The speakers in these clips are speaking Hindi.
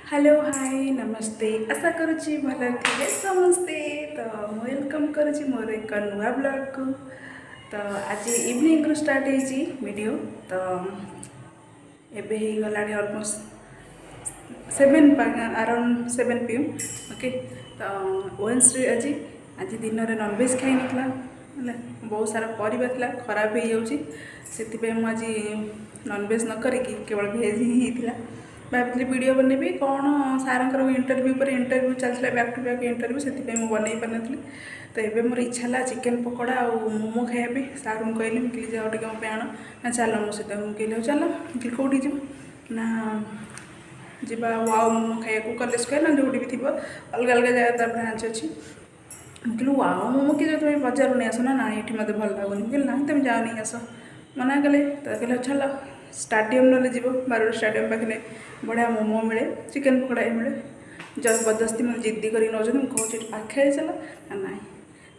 हेलो हाय नमस्ते आशा करुच्ची भल थे समस्ते। तो वेलकम करुच्ची मोर एक नुआ ब्लॉग को। तो आज इवनिंग स्टार्ट होती वीडियो। तो एबे ही गला ऑलमोस्ट 7 अराउंड 7 PM। ओके तो वेडनेसडे आज आज दिन में नॉनवेज खाई ना बहुत सारा परिबा थिला खराब हो जाऊँगी से आज नॉनवेज न करिकी केवल भेज ही होता। भाई वीडियो बनैबी कौन सारंकर इंटरव्यू पर इंटरव्यू चलता बैक टू बैक इंटरव्यू से बनई पार नी। तो ये मोर इच्छा है चिकेन पकोड़ा और मोमो खायापी सार को कहली मुझे जाओ टे पे आण ना चल मो सहित कहली चल कौटी जी ना जा वाओ मोमो खाया कलेज स्क्वायर ना जो भी थी अलग अलग जगह तार ब्रांच अच्छी कहलु वाओ मोमो कि जो तुम बजार नहीं आस ना ये मत भल लगुनि कहली ना तुम जाओ नहीं आस मना कले। तो कहले चल स्टाडियम ना जीव बारोड स्टाडियम पाखे बढ़िया मोमो मिले चिकेन पकोड़ा मिले जबरदस्ती मैं जिद्दी कर कहूँ पाखे चल ना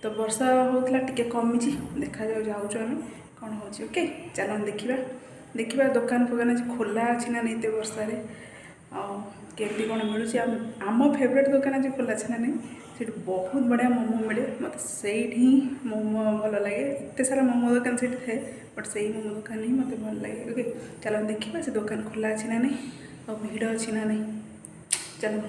तो वर्षा होता टे कमी देखा जाऊँ आम कौन हो ओके चल देखा दुकान फुकान आज खोला अच्छी ना नहीं वर्षा केमती कौन मिलूँ आम फेवरेट दुकान आज खोला अच्छे ना नहीं से बहुत बढ़िया मोमो मिले मत से ही मोमो भल लगे एत सारा मोमो दुकान से थाए बट से मोमो दुकान ही मत भल लगे। ओके चलो देखा से दुकान खोला अच्छी ना नहीं और भीड़ अच्छी ना नहीं चलो।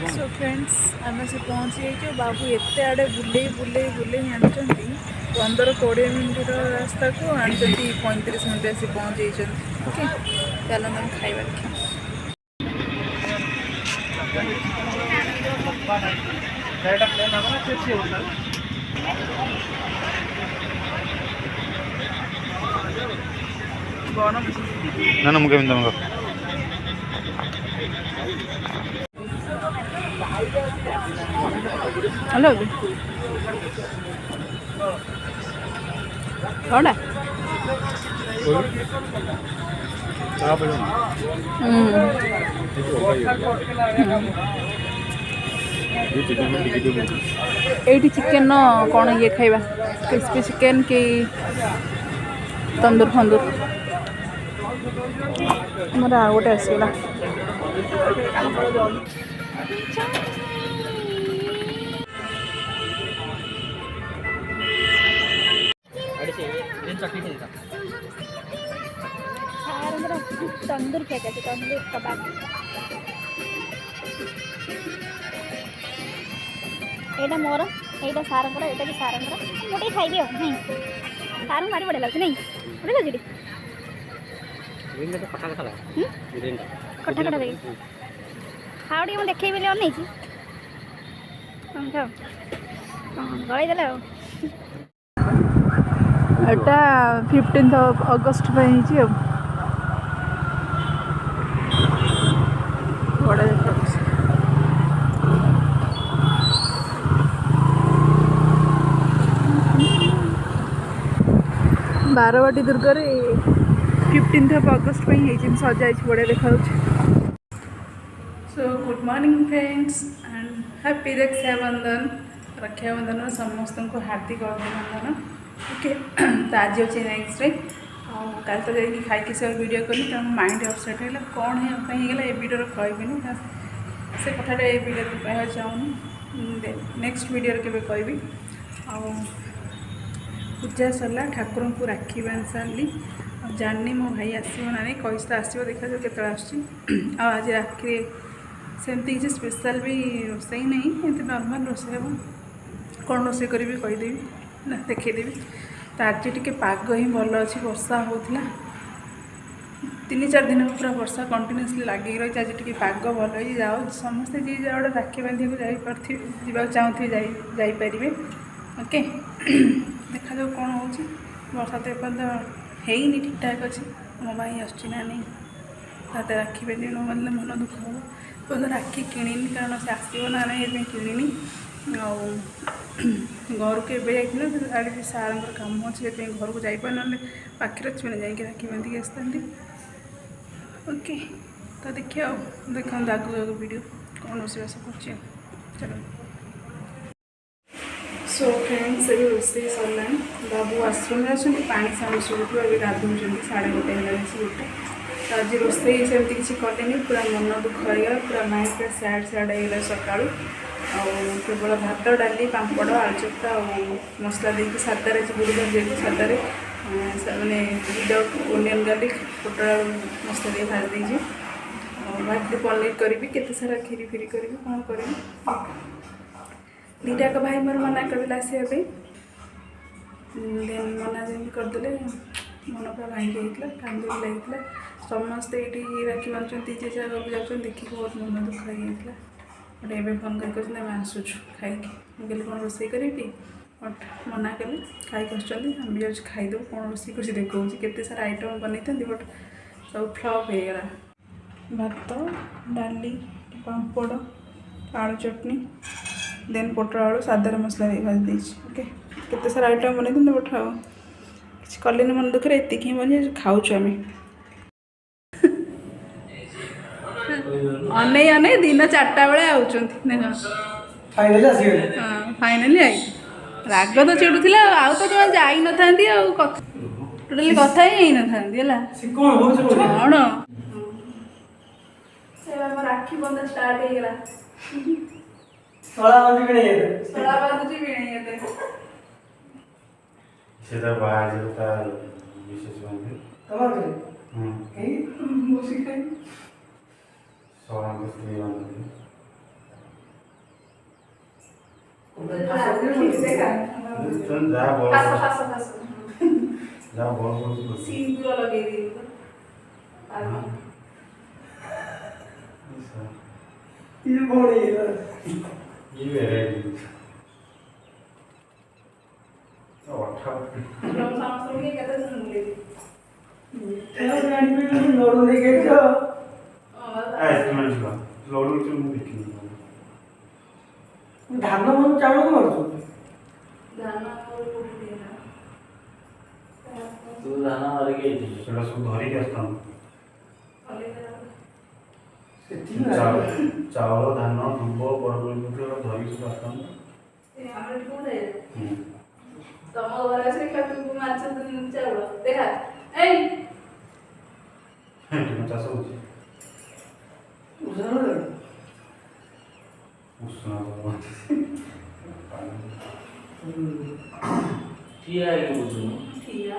सो फ्रेंड्स आम से पहुँची जाइए बाबू एत आड़े बुले बुले बुले आनी 15-20 मिनट रास्ता को आनी 35 मिनट आसी पहुँच जाइए। ओके चलो तुम खाइबा ना मुझे हेलो कौन ये चिकेन कौन ये खाइबा क्रिस्पी चिकेन कि तंदूर फंदूर मोर आ गोटे आसगला तंदूर क्या कहते तंदूर कबाब यहाँ मोर यहाँ सार यहाँ भी सार गोटे खाइबी नहीं सार मारी बढ़िया लगे नहीं बढ़िया लगे कटा कटा लगे खाओ टे मुझे देखे बोले अनई खाओ गई देला एटा 15 अगस्ट बड़ा बारवाटी दुर्गर 15 अगस्ट सजा बढ़िया देखा। So good morning friends and happy Rakshabandhan Rakshabandhan समस्त को हार्दिक अभिनंदन। ओके तो आज अच्छे नेक्स्ट डे कल तो जाकि खाई से वीडियो कली तो माइंड अपसेट है कौन होगा ये वीडियो कहबी से कथा ये वीडियो कह चाहूनी नेक्स्ट वीडियो के कहबी। पूजा सरला ठाकुर को राखी बांध सारी जानी मो भाई आसो ना नहीं कही तो आसो देखा जाए के आज राखी सेमती किसी स्पेशल भी रोसई नहीं एमती नॉर्मल रोसई हम कौन रोसई करी कहीदेवी ना देखदेवी। तो आज टी पाग ही भल अच्छी वर्षा होता 3-4 दिन पूरा वर्षा कंटिन्यूसली लगे रही आज टी पाग भल हो जाओ समस्ते जी गोटे राखी बांधे जावा चाहूँ जापारे ओके देखा जाऊ कौन हो वर्षा तो एपर्तंत है ठीक ठाक अच्छी मो भाई आसना नहीं हाथ राखी बांधे न बांधे मन दुख हम एपर्तंत राखी किणनी कारण से आसो ना ना ये किणनी घर को एवं जाइए सार कम अच्छे घर को जापर ना पाखे अच्छे मैंने जाकि राखी बांधिक आसती ओके तो देखिए देखा आगू आगू वीडियो कौन रोषेईबास कर चलो सो फ्रेंड्स ये रोषे सरला बाबू आश्रम अच्छे पानी साउंड शुभुव ए गाधुंट 1:30 गोटे तो आज रोषे सेमती किसी कले पूरा मन दुख होगा पूरा माइंड पूरा सैड सैड होगा सका केवल भात डाली पापड़ आलू चक्का और मसला देकी सादार गुरुवार जेहतु सादार मैंने विदाउट ओनियन गार्लिक पोटल आलू मसला দিয়ে भाज देजी भात पनीर करी केते सारा खीरी फिरी करी कौन करी दीटाक भाई मोर मना करदे आसवा देन मना जमी करदे मन पूरा भांगी होता कांदी भी लगी समस्ते ये राखी बांधुंट जे जहाँ घर जाऊँ देखिए बहुत मन दुख हो जाता बट एवं फोन कर आसूँ खाई मुझे कौन रोषे करी बट मना कले खाई आम भी जाऊँ खाईदेव कौन रोषे कुछ देखा केते सारा आइटम बनई बट सब फ्लप हो गला भात डाली पापड़ आलू चटनी देन पोटल आलू सादार मसला भाज दे ओके केते सारा आइटम बनई बट किसी कले मन दुखे एति ही बन खाऊ आम अने अने दिन 4टा बेले आउच फाइनाली आई राग तो चिड़ुला आउ तो क्या जाई न था टोटाली कथा ही न था कौन राखी बंधा स्टार्ट हो गला সেটা বাজে তা বিশেষ মানে তোমার করে বসে খাই সবাই স্ত্রী বান্ধবী চল যা বল যা বল সিঁদুর লগাই দিই ये बड़ी ये वेराइटी ଧାନ ମନ ଚାଉଳ ମାରୁଛୁ ତୁ ଧାନ ଧରିକି ସେଟା ସବୁ ଧରିକି ଆସିଥାଉ ଚାଉଳ ଧାନ ଦୁବ ବରଗୋଳି ଧରିକି ସବୁ ଆସିଥାଉ ତମ ଘରେ ଅଛି ତୁ ମାଛ ଚାଉଳ ଦେଖା ଏଇ ଚାଷ ହଉଛି ଠିଆ ହେଇକି ବୁଝୁନୁ ଠିଆ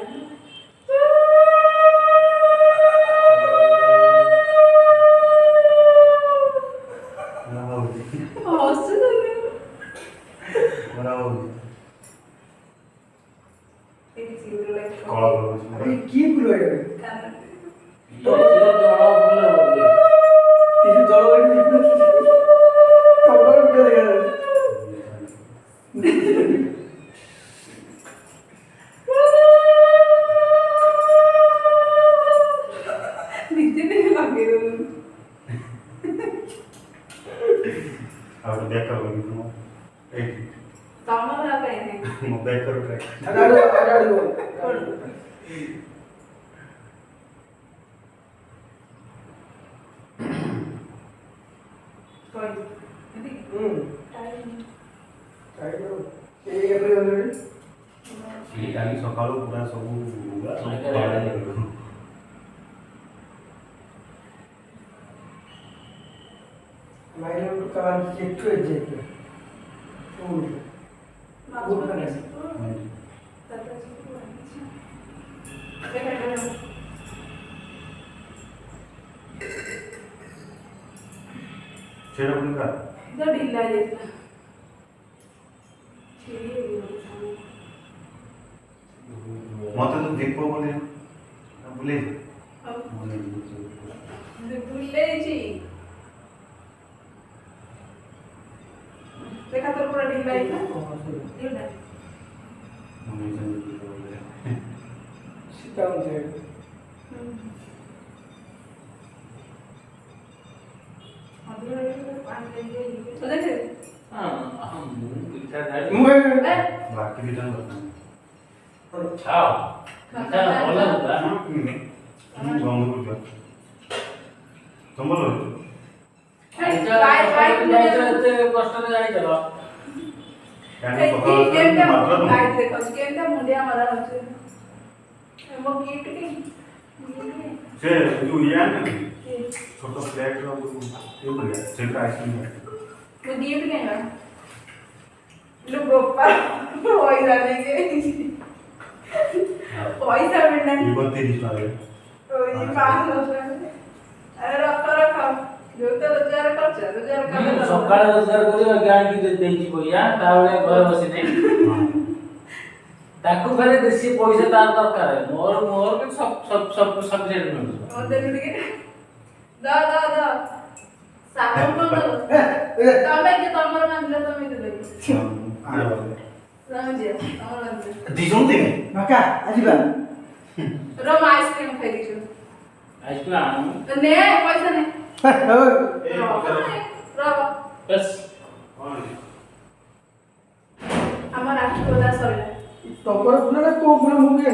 কি ফুল और बैक करो एक तमरा पे मैं बैक करो ट्रैक कोई टाइम सकाळू पूरा सब माइनर का चेक कर दे छेड़ा उनका इधर ढीला है मत तो देखो बोले बोले भूलेছি देखा तो पूरा ढीला है ना ढीला सीता मुझे तो देखे मुझे बाकी भी टाइम करता छाओ अच्छा बोला होता बंद कर दिया तुम बोलो କଷ୍ଟରେ ଯାଇଥିଲ କାହିଁକି ସକାଳ କେମଟା ମାତ୍ର ତୁମ ଲାଇଟ୍ ଦେଖାଉଛି କେମଟା ମୁଣ୍ଡିଆ ମାରା ହଉଛି ମୋ ଗିଫ୍ଟ କି ସେ ଯୋଉ ଇଏ ଆଣିନି ଛୋଟ ପ୍ଲେଟ୍ ର ଯୋଉ ଇଏ ଭଳିଆ ସେଇଟା ଆଇସ୍କ୍ରିମ୍ ମୋ ଗିଫ୍ଟ କେମଟା लो गोपा पैसा देंगे पैसा मिलना ये 32 टका ओए 500 अरे रखो रखो जो तो रोजगार करछ रोजगार कर ସକାଳେ ରୋଜଗାର କରିବ ଗାଁକି ଦେଇଛି ପଇସା ତାବେଳେ ଘରେ ବସି ନାହିଁ ତାକୁ ଫେରେ ବେଶୀ ପଇସା ତାର ଦରକାର ମୋର ମୋର କି ସବୁ ସବଜେକ୍ଟ ମିଳୁଛି और दे दे दा दा दा साबुन को दो तमे के तमर मानले तमे दे दे रामजी तमर मानले दिजों दे बाका आजीबा रोम आइसक्रीम खाई दिछु ଆଇସ୍କ୍ରିମ୍ ଆଣୁ तो ने पैसा ने रो ବେଶ আমার আঠি বলা সরলা तोपर फुला को फुला मुके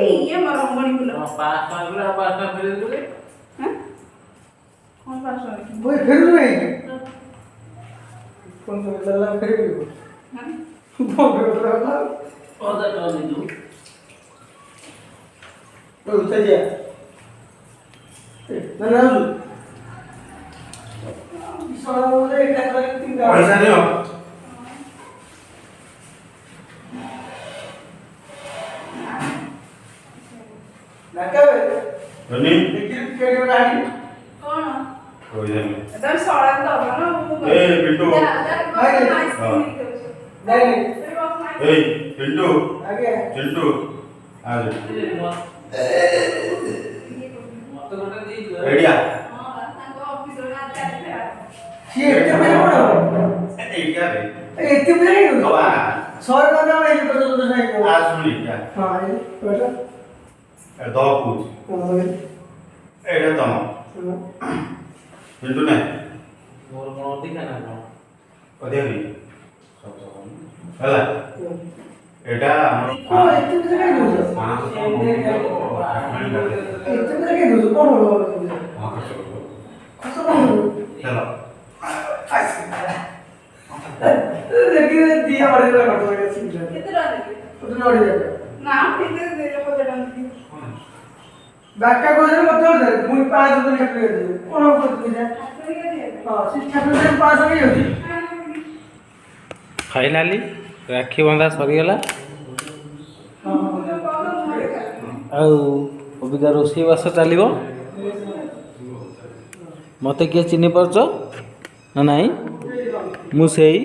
এই ये মরঙ্গনি ফুল পাঁচ ଟଙ୍କା ପାঁচ ଟଙ୍କା ଫେରେଇ ଦେଲେ হ্যাঁ কোন পাশে ओए फिर नहीं कौन सा लल्ला फिर भी হ্যাঁ बोल रहा ଅଧା ଟଙ୍କା ଦେଇଛୁ ओ चलिए ना ना सारा बोले एक का तीन का पैसा दियो नाकावे रनी लेकिन केडी राडी কোন कोई नहीं एकदम सड़ा दब ना वो ए पिंटू जा जा आइसक्रीम नहीं ए पिंटू आगे चिंटू आ जा ମତେ ଗୋଟେ ଦେଇଛୁ रेडिया हां ताको ऑफिस रे आज जाते ये इतने बजे पड़ा ए क्या रे इतने बजे नहीं कवा सौ का दाम है तो नहीं आ सुनी क्या हां ये बेटा ए दो पूछ एटा तम पिंटू ने ମୋର କଣ ଅଧିକା ନା କଣ ଅଧିକା ନି ହେଲା एटा हमर को इतने बजे नहीं दो इतने बजे नहीं दो कौन हो खत्म हो चलो लेकिन दिया बड़े का कटो है सीधा कितना देंगे तो नोड़ी जाता ना कितने दे लो बजट बाका को जरा मत हो जाए मुझे 5 दिन का पे दे कौन हो तो जा हां शिक्षा पे 5 नहीं होती ଫାଇନାଲି ରାକ୍ଷୀ ବନ୍ଧା ସରିଗଲା ଆଉ ଅବିକା ରୋଷେଇବାସ ଚାଲିବ ମୋତେ କିଏ ଚିହ୍ନି ପାରୁଛ ନା ନାହିଁ ମୁଁ ସେଇ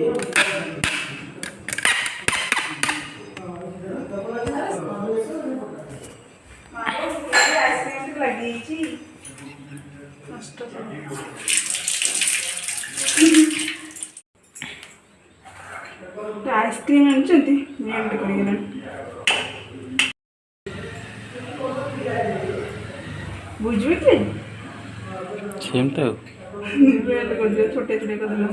आइसक्रीम लगी छी नष्ट आइसक्रीम आनिछंती मेल्ट करिगला बुझुते ସେମିତି ଆଉ मेल्ट कर दियो छोटे छोटे कर दियो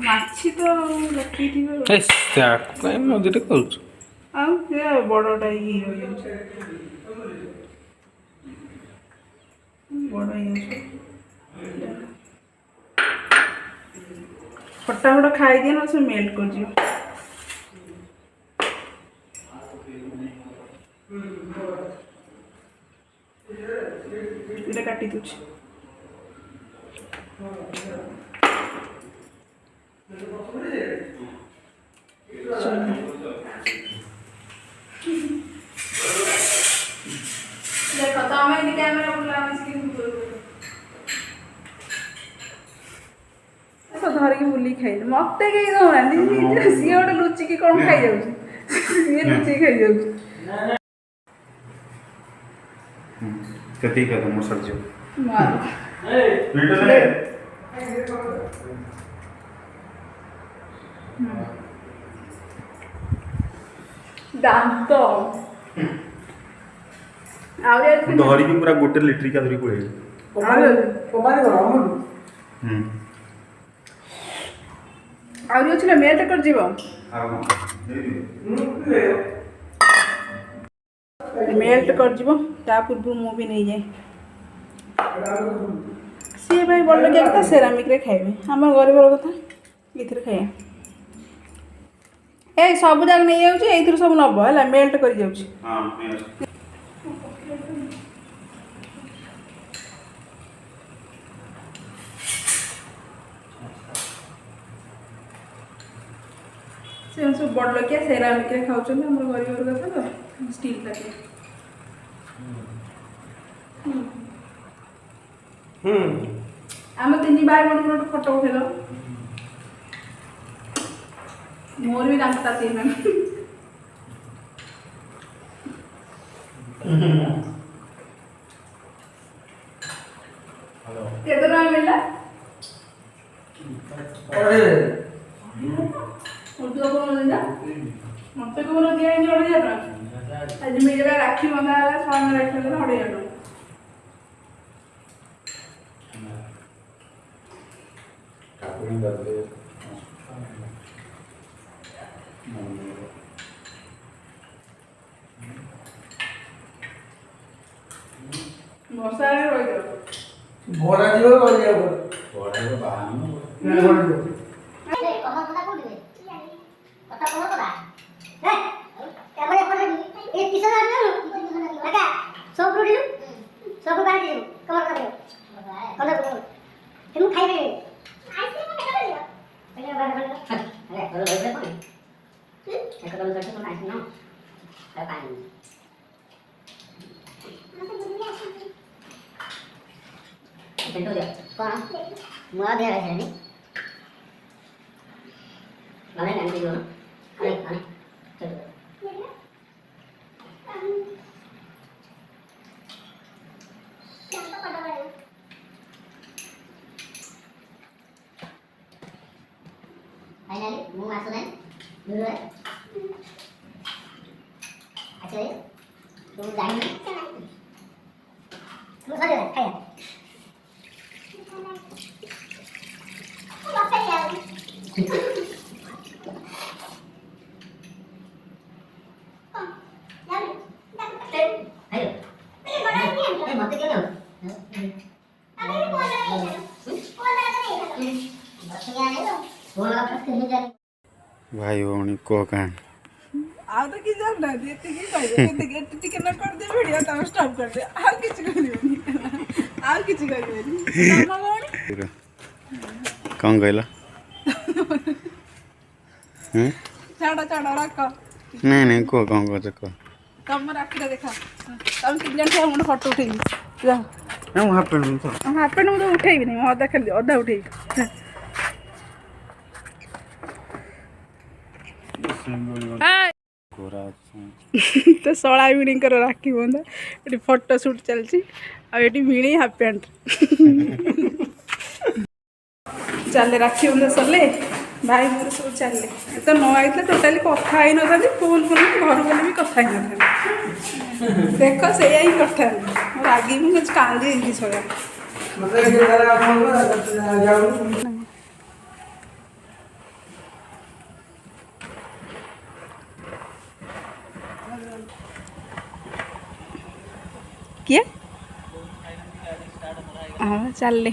माछी तो लकी थी ତାକୁ କାହିଁ ମଝିରେ କରୁଛୁ ଆଉ ସେ ବଡ଼ଟା ଇଏ ହୋଇଯାଉଛି ବଡ଼ ହେଇଯାଉଛି ଫଟାଫଟ ଖାଇଦିଏ ନା ସେ ମେଲ୍ଟ କରିଯିବ ଏଇଟା କାଟି ଦେଉଛି ଦେଖ ତମେ ଏମିତି କ୍ୟାମେରା ବୁଲା ଆମେ ସ୍କ୍ରିନ୍ ଧରିକି ବୁଲିକି ଖାଇଲେ ମତେ କେହି ଦଉନାହାନ୍ତି ସିଏ ଗୋଟେ ଲୁଚିକି କ'ଣ ଖାଇଯାଉଛି ସିଏ ଲୁଚିକି ଖାଇଯାଉଛି कति का तुम सर्जो मारो लिटिल है दांत आउरे धरी की पूरा गोटे लिटर का धरी पड़े कमारी करो हम आउरे अछि मेल्ट कर जीवो मेल्ट कर जीवो ता पूर्व मु भी नहीं जाए सी भाई बड़ लगे कथा सेरामिक रे खाइबे हम गरीब लोग कथा इथरे खाए ए सब जाग नहीं जाउची एथरे सब नब हला मेल्ट कर जाउची हां से सब बड़ लगे सेरामिक रे खाउछन हमर गरीब लोग कथा तो स्टील लागे आम तीन भाई बड़ बड़ फोटो उठेल मोर भी दांत ताती है केते टका मिला अरे उर्दू को मिला मते को दिया इन जोड़ दिया आज मेरा राखी बंधा है सामने रख ले हड़े जानो काकुनी बदले मौसा रे रोई दो भोला जीव कर दिया बड़ा को बाहर ना भोला जीव अरे कहा कथा कोन दे कथा कोन कथा हे कैमरे पर ए किसन आ लगा सब रोटी सब बाहर दे कवर कर कलर कलर तुम खाइबे आइसक्रीम में कलर दियो पहले बाहर कर अरे कलर दे कोन एक कलर करते कोन आइसक्रीम ना अरे पानी बेटो दे कौन मुआ दे रहा है नहीं Mana yang video? Aneh, aneh. Coba. Finally, mau masuk kan? Dulu ya. Ayo ya. Tunggu jangan. Tunggu saja, kayak. Apa ya? भाई भौणी को कहां आ तो की जान ना देते की कहबे केते टिके न कर दे वीडियो त स्टॉप कर दे आ किछ करियोनी आ किछ करियोनी तमा कोनी कौन कहला हैं छाड़ा छाड़ा रखो नहीं नहीं को कौन को चको तम राखिटा देखा तम तीन जन से मोर फोटो उठेबी जा हम हाफ पैंट में तो हाफ पैंट में तो उठेबी नहीं आधा खाली आधा उठेबी तो सड़ा भिणी राखी बंधा ये फोटो शूट चलती आए भिणी हाफ पैंट चले राखी बंधा सरले भाई मोर सब चले तो न आई टोटाली कथा ही ना फोन फोन घर गले भी कथा ही ना देख से ही कथा रागी भी कुछ कांदी छोड़ा मतलब ये जरा फोन जाओ किए हाँ चल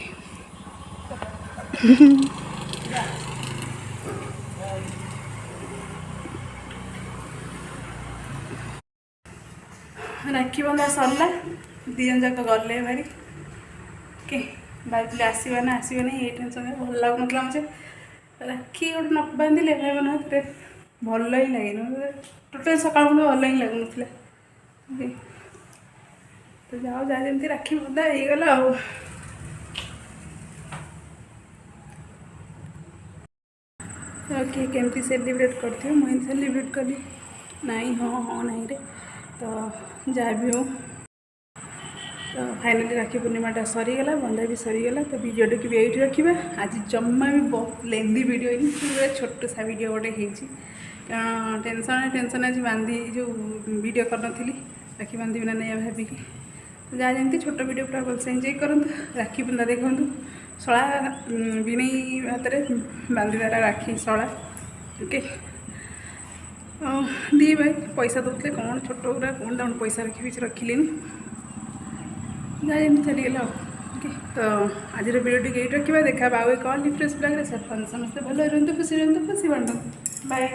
राखी बंधा सरला दिजन जाक गले भारी के भाई आसवा ना आसवे ना ये टेंशन भल लगुन मुझे राखी गोटे न बांधिले भाई बहन हाथ भल ही लगे टोटाल सका भल ही लगुन तो जाओ जा जमी राखी बंधा हो गला किए केमती सेलिब्रेट करते मुझे सेलिब्रेट कली नहीं हाँ हाँ नहीं रे तो जहाँ भी हो तो फाइनाली राखी पूर्णिमाटा सरीगला बंधा भी सरीगला तो वीडियो को भी यही रखा आज जम्मा भी बहुत लेंदी वीडियो पूरा छोट सा वीडियो गोटे होती कारण टेंशन आज बांधी जो वीडियो करनी राखी बांधि ना नहीं भाविकी तो जहाँ जमी छोट वीडियो पूरा भलसे एंजॉय करूँ राखी बंधा देखूँ शला भिणई हाथ में बांधिदार राखी शला ओके दी भाई पैसा दौले कौन छोट गुरा कौन तक पैसा रखी रखिले जहाँ जमी चलीगला ओके तो आज वीडियो टी रखा देखा आउ एक ऑल डिफ्रेंस ब्लॉग समस्ते भल रुहतु खुशी रुहतु खुशी बांटू बाय।